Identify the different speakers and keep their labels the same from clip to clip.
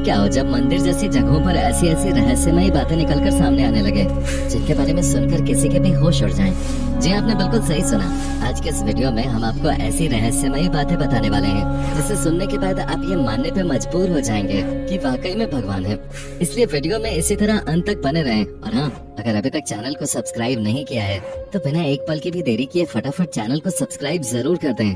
Speaker 1: तब क्या हो जब मंदिर जैसी जगहों पर ऐसी ऐसी रहस्यमयी बातें निकलकर सामने आने लगे, जिनके बारे में सुनकर किसी के भी होश उड़ जाएं। जी आपने बिल्कुल सही सुना। आज के इस वीडियो में हम आपको ऐसी रहस्यमयी बातें बताने वाले हैं जिसे सुनने के बाद आप ये मानने पे मजबूर हो जाएंगे कि वाकई में भगवान है। इसलिए वीडियो में इसी तरह अंत तक बने रहें। और हाँ, अगर अभी तक चैनल को सब्सक्राइब नहीं किया है तो बिना एक पल की भी देरी किए फटाफट चैनल को सब्सक्राइब जरूर कर दें।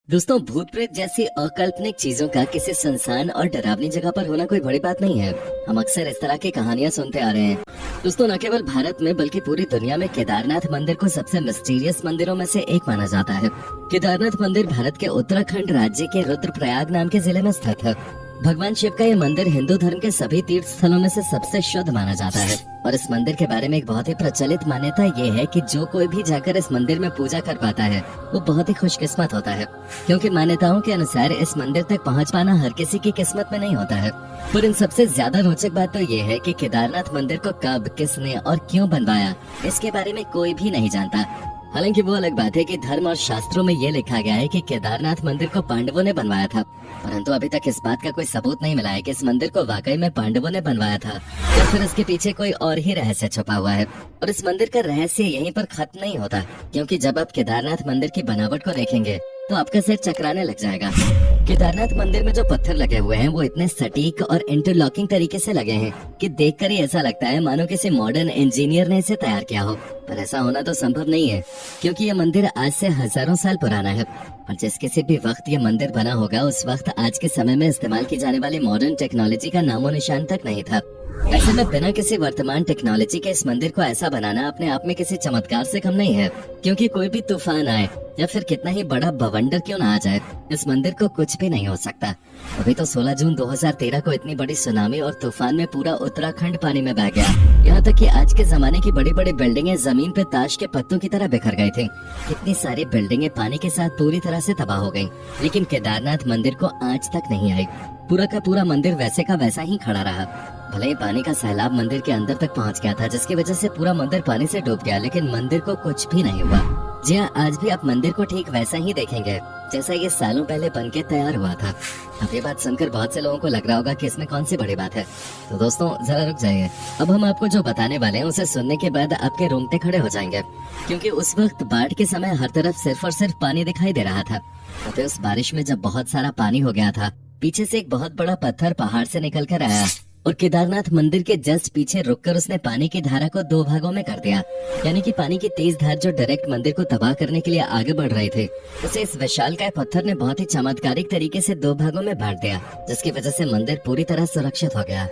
Speaker 1: दोस्तों, भूत प्रेत जैसी अकल्पनिक चीजों का किसी सुनसान और डरावनी जगह पर होना कोई बड़ी बात नहीं है। हम अक्सर इस तरह की कहानियां सुनते आ रहे हैं। दोस्तों, न केवल भारत में बल्कि पूरी दुनिया में केदारनाथ मंदिर को सबसे मिस्टीरियस मंदिरों में से एक माना जाता है। केदारनाथ मंदिर भारत के उत्तराखंड राज्य के रुद्रप्रयाग नाम के जिले में स्थित है। भगवान शिव का ये मंदिर हिंदू धर्म के सभी तीर्थ स्थलों में से सबसे शुद्ध माना जाता है। और इस मंदिर के बारे में एक बहुत ही प्रचलित मान्यता ये है कि जो कोई भी जाकर इस मंदिर में पूजा कर पाता है वो बहुत ही खुशकिस्मत होता है, क्योंकि मान्यताओं के अनुसार इस मंदिर तक पहुंच पाना हर किसी की किस्मत में नहीं होता है। पर इन सबसे ज्यादा रोचक बात तो ये है कि केदारनाथ मंदिर को कब, किसने और क्यों बनवाया, इसके बारे में कोई भी नहीं जानता। हालांकि वो अलग बात है कि धर्म और शास्त्रों में ये लिखा गया है कि केदारनाथ मंदिर को पांडवों ने बनवाया था, परंतु अभी तक इस बात का कोई सबूत नहीं मिला है कि इस मंदिर को वाकई में पांडवों ने बनवाया था या फिर इसके पीछे कोई और ही रहस्य छुपा हुआ है। और इस मंदिर का रहस्य यहीं पर खत्म नहीं होता, क्योंकि जब आप केदारनाथ मंदिर की बनावट को देखेंगे तो आपका सिर चकराने लग जाएगा। केदारनाथ मंदिर में जो पत्थर लगे हुए हैं वो इतने सटीक और इंटरलॉकिंग तरीके से लगे हैं कि देखकर ही ऐसा लगता है मानो किसी मॉडर्न इंजीनियर ने इसे तैयार किया हो। पर ऐसा होना तो संभव नहीं है, क्योंकि ये मंदिर आज से हजारों साल पुराना है। और जिस किसी भी वक्त ये मंदिर बना होगा उस वक्त आज के समय में इस्तेमाल की जाने वाली मॉडर्न टेक्नोलॉजी का नामो निशान तक नहीं था। ऐसे में बिना किसी वर्तमान टेक्नोलॉजी के इस मंदिर को ऐसा बनाना अपने आप में किसी चमत्कार से कम नहीं है, क्योंकि कोई भी तूफान आए या फिर कितना ही बड़ा बवंडर क्यों ना आ जाए, इस मंदिर को कुछ भी नहीं हो सकता। अभी तो 16 जून 2013 को इतनी बड़ी सुनामी और तूफान में पूरा उत्तराखंड पानी में बह गया। यहाँ तक कि आज के जमाने की बड़ी बड़ी बिल्डिंगें जमीन पे ताश के पत्तों की तरह बिखर गई थी। कितनी सारी बिल्डिंगें पानी के साथ पूरी तरह से तबाह हो गयी, लेकिन केदारनाथ मंदिर को आज तक नहीं आई। पूरा का पूरा मंदिर वैसे का वैसा ही खड़ा रहा। भले ही पानी का सैलाब मंदिर के अंदर तक पहुंच गया था, जिसकी वजह से पूरा मंदिर पानी से डूब गया, लेकिन मंदिर को कुछ भी नहीं हुआ। जी हाँ, आज भी आप मंदिर को ठीक वैसा ही देखेंगे जैसा ये सालों पहले बनके तैयार हुआ था। अब ये बात सुनकर बहुत से लोगों को लग रहा होगा कि इसमें कौन सी बड़ी बात है। तो दोस्तों, जरा रुक जाइए। अब हम आपको जो बताने वाले हैं उसे सुनने के बाद आपके रोंगटे खड़े हो जाएंगे, क्योंकि उस वक्त बाढ़ के समय हर तरफ सिर्फ और सिर्फ पानी दिखाई दे रहा था। तो उस बारिश में जब बहुत सारा पानी हो गया था, पीछे से एक बहुत बड़ा पत्थर पहाड़ से निकल कर आया और केदारनाथ मंदिर के जस्ट पीछे रुककर उसने पानी की धारा को 2 भागों में कर दिया। यानी कि पानी की तेज धार जो डायरेक्ट मंदिर को तबाह करने के लिए आगे बढ़ रहे थे, उसे इस विशालकाय पत्थर ने बहुत ही चमत्कारिक तरीके से 2 भागों में बांट दिया, जिसकी वजह से मंदिर पूरी तरह सुरक्षित हो गया।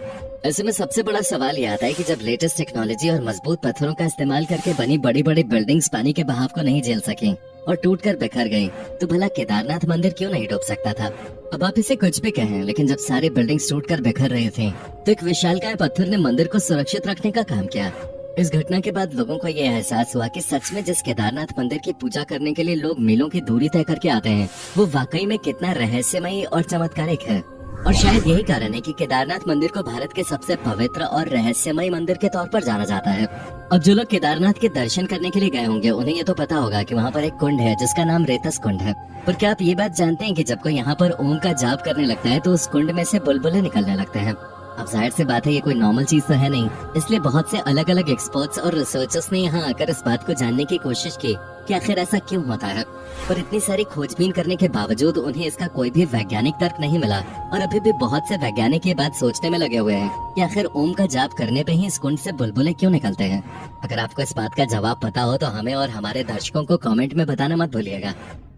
Speaker 1: ऐसे में सबसे बड़ा सवाल ये आता है कि जब लेटेस्ट टेक्नोलॉजी और मजबूत पत्थरों का इस्तेमाल करके बनी बड़ी बड़ी बिल्डिंग्स पानी के बहाव को नहीं झेल सकी और टूटकर बिखर गई, तो भला केदारनाथ मंदिर क्यों नहीं डूब सकता था? अब आप इसे कुछ भी कहें, लेकिन जब सारी बिल्डिंग्स टूटकर बिखर रहे थे तो एक विशालकाय पत्थर ने मंदिर को सुरक्षित रखने का काम किया। इस घटना के बाद लोगों को ये एहसास हुआ कि सच में जिस केदारनाथ मंदिर की पूजा करने के लिए लोग मीलों की दूरी तय करके आते हैं, वो वाकई में कितना रहस्यमयी और चमत्कारिक है। और शायद यही कारण है कि केदारनाथ मंदिर को भारत के सबसे पवित्र और रहस्यमय मंदिर के तौर पर जाना जाता है। अब जो लोग केदारनाथ के दर्शन करने के लिए गए होंगे उन्हें ये तो पता होगा कि वहाँ पर एक कुंड है जिसका नाम रेतस कुंड है। पर क्या आप ये बात जानते हैं कि जब कोई यहाँ पर ओम का जाप करने लगता है तो उस कुंड में से बुलबुलें निकलने लगते हैं। अब जाहिर सी बात है ये कोई नॉर्मल चीज तो है नहीं, इसलिए बहुत से अलग अलग एक्सपर्ट्स और रिसर्चर्स ने यहाँ आकर इस बात को जानने की कोशिश की कि आखिर ऐसा क्यों होता है। पर इतनी सारी खोजबीन करने के बावजूद उन्हें इसका कोई भी वैज्ञानिक तर्क नहीं मिला और अभी भी बहुत से वैज्ञानिक ये बात सोचने में लगे हुए हैं कि आखिर ओम का जाप करने पे ही इस कुंड से बुलबुलें क्यों निकलते हैं। अगर आपको इस बात का जवाब पता हो तो हमें और हमारे दर्शकों को कमेंट में बताना मत भूलिएगा।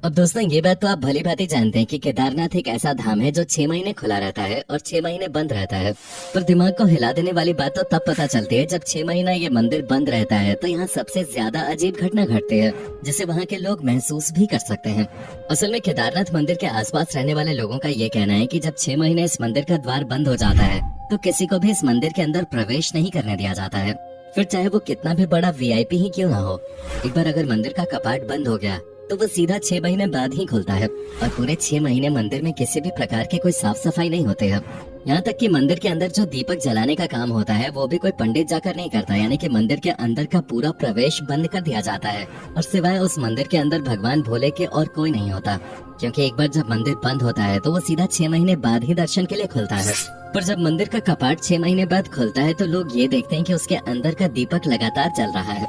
Speaker 1: अब दोस्तों, ये बात तो आप भली भांति जानते हैं कि केदारनाथ एक ऐसा धाम है जो 6 महीने खुला रहता है और 6 महीने बंद रहता है। पर दिमाग को हिला देने वाली बात तो तब पता चलती है जब 6 महीना ये मंदिर बंद रहता है तो यहाँ सबसे ज्यादा अजीब घटना घटती है, जिसे वहाँ के लोग महसूस भी कर सकते हैं। असल में केदारनाथ मंदिर के आसपास रहने वाले लोगों का ये कहना है कि जब 6 महीने इस मंदिर का द्वार बंद हो जाता है तो किसी को भी इस मंदिर के अंदर प्रवेश नहीं करने दिया जाता है, फिर चाहे वो कितना भी बड़ा वीआईपी ही क्यों ना हो। एक बार अगर मंदिर का कपाट बंद हो गया तो वो सीधा 6 महीने बाद ही खुलता है और पूरे 6 महीने मंदिर में किसी भी प्रकार की कोई साफ सफाई नहीं होती है। यहाँ तक कि मंदिर के अंदर जो दीपक जलाने का काम होता है वो भी कोई पंडित जाकर नहीं करता, यानी कि मंदिर के अंदर का पूरा प्रवेश बंद कर दिया जाता है और सिवाय उस मंदिर के अंदर भगवान भोले के और कोई नहीं होता। क्योंकि एक बार जब मंदिर बंद होता है तो वो सीधा 6 महीने बाद ही दर्शन के लिए खुलता है। पर जब मंदिर का कपाट 6 महीने बाद खुलता है तो लोग ये देखते हैं कि उसके अंदर का दीपक लगातार जल रहा है।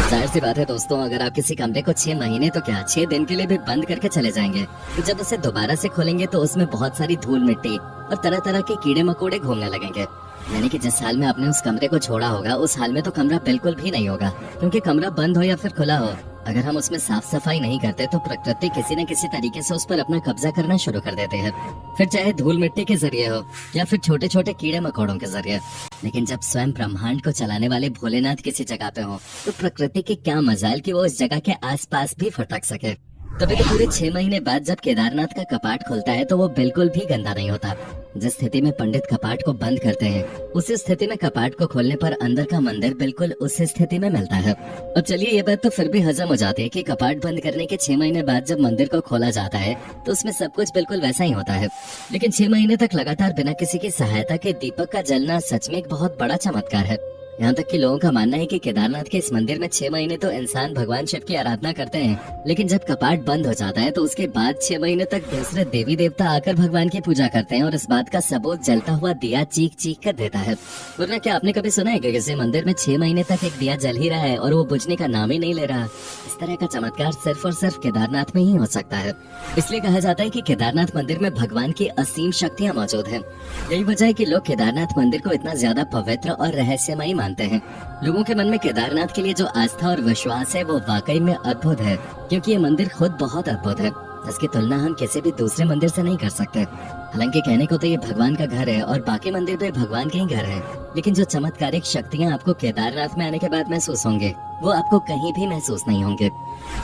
Speaker 1: जाहिर सी बात है दोस्तों, अगर आप किसी कमरे को 6 महीने तो क्या 6 दिन के लिए भी बंद करके चले जाएंगे, तो जब उसे दोबारा से खोलेंगे तो उसमें बहुत सारी धूल मिट्टी और तरह तरह के कीड़े मकोड़े घूमने लगेंगे। यानी कि जिस हाल में आपने उस कमरे को छोड़ा होगा उस हाल में तो कमरा बिल्कुल भी नहीं होगा, क्योंकि कमरा बंद हो या फिर खुला हो, अगर हम उसमें साफ सफाई नहीं करते तो प्रकृति किसी न किसी तरीके से उस पर अपना कब्जा करना शुरू कर देते हैं, फिर चाहे धूल मिट्टी के जरिए हो या फिर छोटे छोटे कीड़े मकोड़ों के जरिए। लेकिन जब स्वयं ब्रह्मांड को चलाने वाले भोलेनाथ किसी जगह पे हो तो प्रकृति की क्या मजाल कि वो उस जगह के आसपास भी फटक सके। तभी तो पूरे 6 महीने बाद जब केदारनाथ का कपाट खुलता है तो वो बिल्कुल भी गंदा नहीं होता। जिस स्थिति में पंडित कपाट को बंद करते हैं उसी स्थिति में कपाट को खोलने पर अंदर का मंदिर बिल्कुल उसी स्थिति में मिलता है। अब चलिए ये बात तो फिर भी हजम हो जाती है कि कपाट बंद करने के 6 महीने बाद जब मंदिर को खोला जाता है तो उसमें सब कुछ बिल्कुल वैसा ही होता है। लेकिन 6 महीने तक लगातार बिना किसी की सहायता के दीपक का जलना सच में एक बहुत बड़ा चमत्कार है। यहाँ तक कि लोगों का मानना है कि केदारनाथ के इस मंदिर में 6 महीने तो इंसान भगवान शिव की आराधना करते हैं, लेकिन जब कपाट बंद हो जाता है तो उसके बाद 6 महीने तक दूसरे देवी देवता आकर भगवान की पूजा करते हैं और इस बात का सबूत जलता हुआ दिया चीख चीख कर देता है। वरना क्या आपने कभी सुना है कि किसी मंदिर में 6 महीने तक एक दिया जल ही रहा है और वो बुझने का नाम ही नहीं ले रहा? इस तरह का चमत्कार सिर्फ और सिर्फ केदारनाथ में ही हो सकता है। इसलिए कहा जाता है कि केदारनाथ मंदिर में भगवान की असीम शक्तियाँ मौजूद है। यही वजह है कि लोग केदारनाथ मंदिर को इतना ज्यादा पवित्र और रहस्यमयी मानते हैं। लोगों के मन में केदारनाथ के लिए जो आस्था और विश्वास है वो वाकई में अद्भुत है, क्योंकि ये मंदिर खुद बहुत अद्भुत है। इसकी तुलना हम किसी भी दूसरे मंदिर से नहीं कर सकते। हालांकि कहने को तो ये भगवान का घर है और बाकी मंदिर भी भगवान के ही घर है, लेकिन जो चमत्कारिक शक्तियाँ आपको केदारनाथ में आने के बाद महसूस होंगे वो आपको कहीं भी महसूस नहीं होंगे।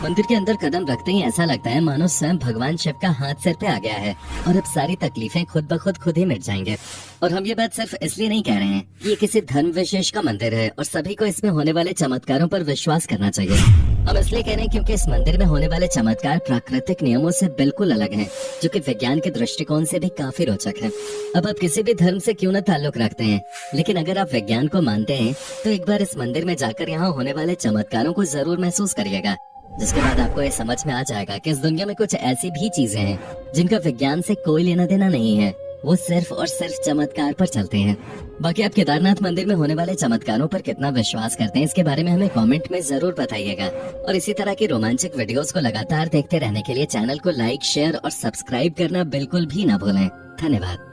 Speaker 1: मंदिर के अंदर कदम रखते ही ऐसा लगता है मानो स्वयं भगवान शिव का हाथ सिर पे आ गया है और अब सारी तकलीफें खुद ब खुद ही मिट जाएंगे। और हम ये बात सिर्फ इसलिए नहीं कह रहे हैं, ये किसी धर्म विशेष का मंदिर है और सभी को इसमें होने वाले चमत्कारों पर विश्वास करना चाहिए। हम इसलिए कह रहे हैं क्योंकि इस मंदिर में होने वाले चमत्कार प्राकृतिक नियमों से बिल्कुल अलग हैं, जो कि विज्ञान के दृष्टिकोण से भी काफी रोचक है। अब आप किसी भी धर्म से क्यों न ताल्लुक रखते हैं, लेकिन अगर आप विज्ञान को मानते हैं तो एक बार इस मंदिर में जाकर यहाँ होने वाले चमत्कारों को जरूर महसूस करिएगा, जिसके बाद आपको ये समझ में आ जाएगा कि इस दुनिया में कुछ ऐसी भी चीजें हैं जिनका विज्ञान से कोई लेना देना नहीं है, वो सिर्फ और सिर्फ चमत्कार पर चलते हैं। बाकी आप केदारनाथ मंदिर में होने वाले चमत्कारों पर कितना विश्वास करते हैं इसके बारे में हमें कमेंट में जरूर बताइएगा। और इसी तरह की रोमांचक वीडियोस को लगातार देखते रहने के लिए चैनल को लाइक, शेयर और सब्सक्राइब करना बिल्कुल भी ना भूलें। धन्यवाद।